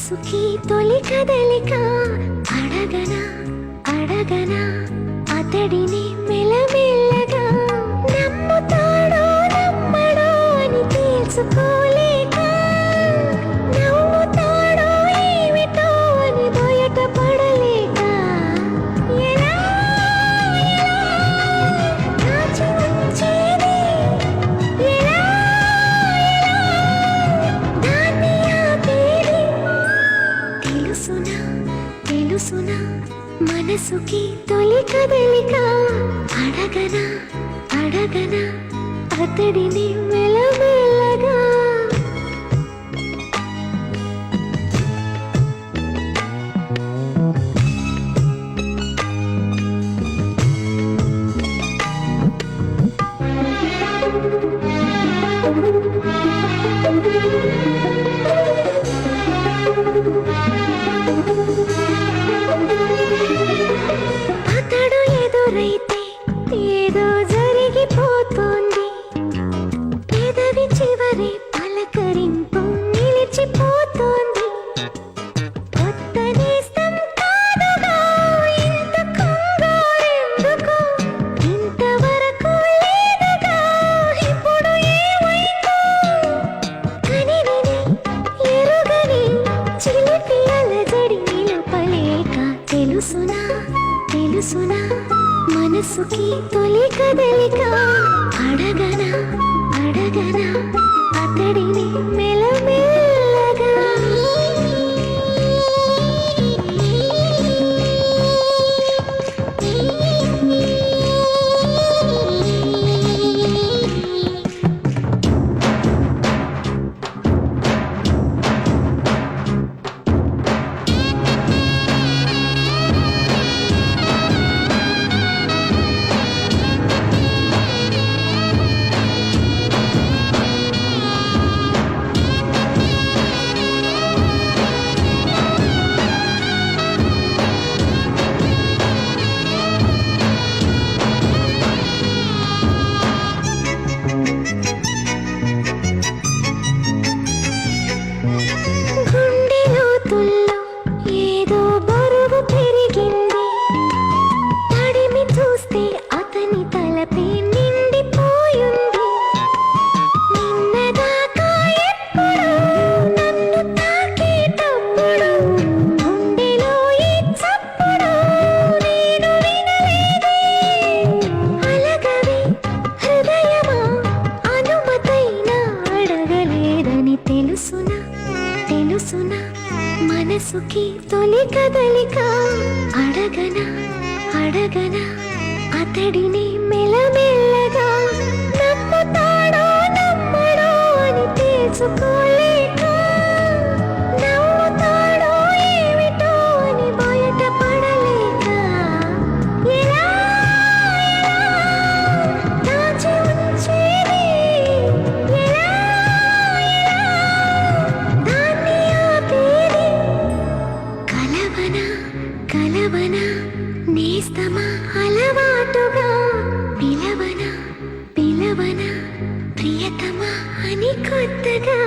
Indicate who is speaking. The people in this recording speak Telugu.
Speaker 1: మనసుకి తొలి కదలిక అడగనా అడగనా అతడిని మెల్లమెల్లగా నమ్ముతాడో నమ్మడో అని తెలుసుకోలేక నమ్ముతాడో ఏమిటో అని బయటపడలేక ఎలా ఎలా దాచి ఉంచేది ఎలా దాన్ని ఆపేది తెలుసునా తెలుసునా మనసుకి తొలి కదలిక అడగనా అడగనా అతడిని మెల్లమెల్లగా అతడు ఎదురైతే ఏదో జరిగిపోతోంది పెదవి చివరి పలకరింపు నిలిచిపోతోంది కొత్త నేస్తం కాదుగా ఇంత కంగారెందుకు ఇంతవరకు లేదుగా ఇప్పుడు ఏమైందో కని విని ఎరుగని చిలిపి అలజడి నిలుపలేక తెలుసునా తెలుసునా మనసుకి తొలి కదలిక అడగనా అడగనా అతడిని మెల్లమెల్లగా గుండె లోతుల్లో ఏదో బరువు పెరిగింది తడిమి చూస్తే అతని తలపై నిండిపోయింది నిన్నదాకా ఎప్పుడు నన్ను తాకేటప్పుడు గుండెలో ఈ చప్పుడు నేను వినలేదే అలగవే హృదయమా అనుమతైనా అడగలేదని తెలుసునా తెలుసునా మనసుకి తొలి కదలిక అడగనా అడగనా అతడిని మెల్లమెల్లగా నమ్ముతాడో నమ్మడో అని తెలుసుకోలేక నమ్ముతాడో ఏమిటో అని బయటపడలేక ఎలా ఎలా దాచి ఉంచేది ఎలా ఎలా దాన్ని ఆపేది కలవనా కలవనా నేస్తమా అలవాటుగా పిలవనా పిలవనా ప్రియతమా అని కొత్తగా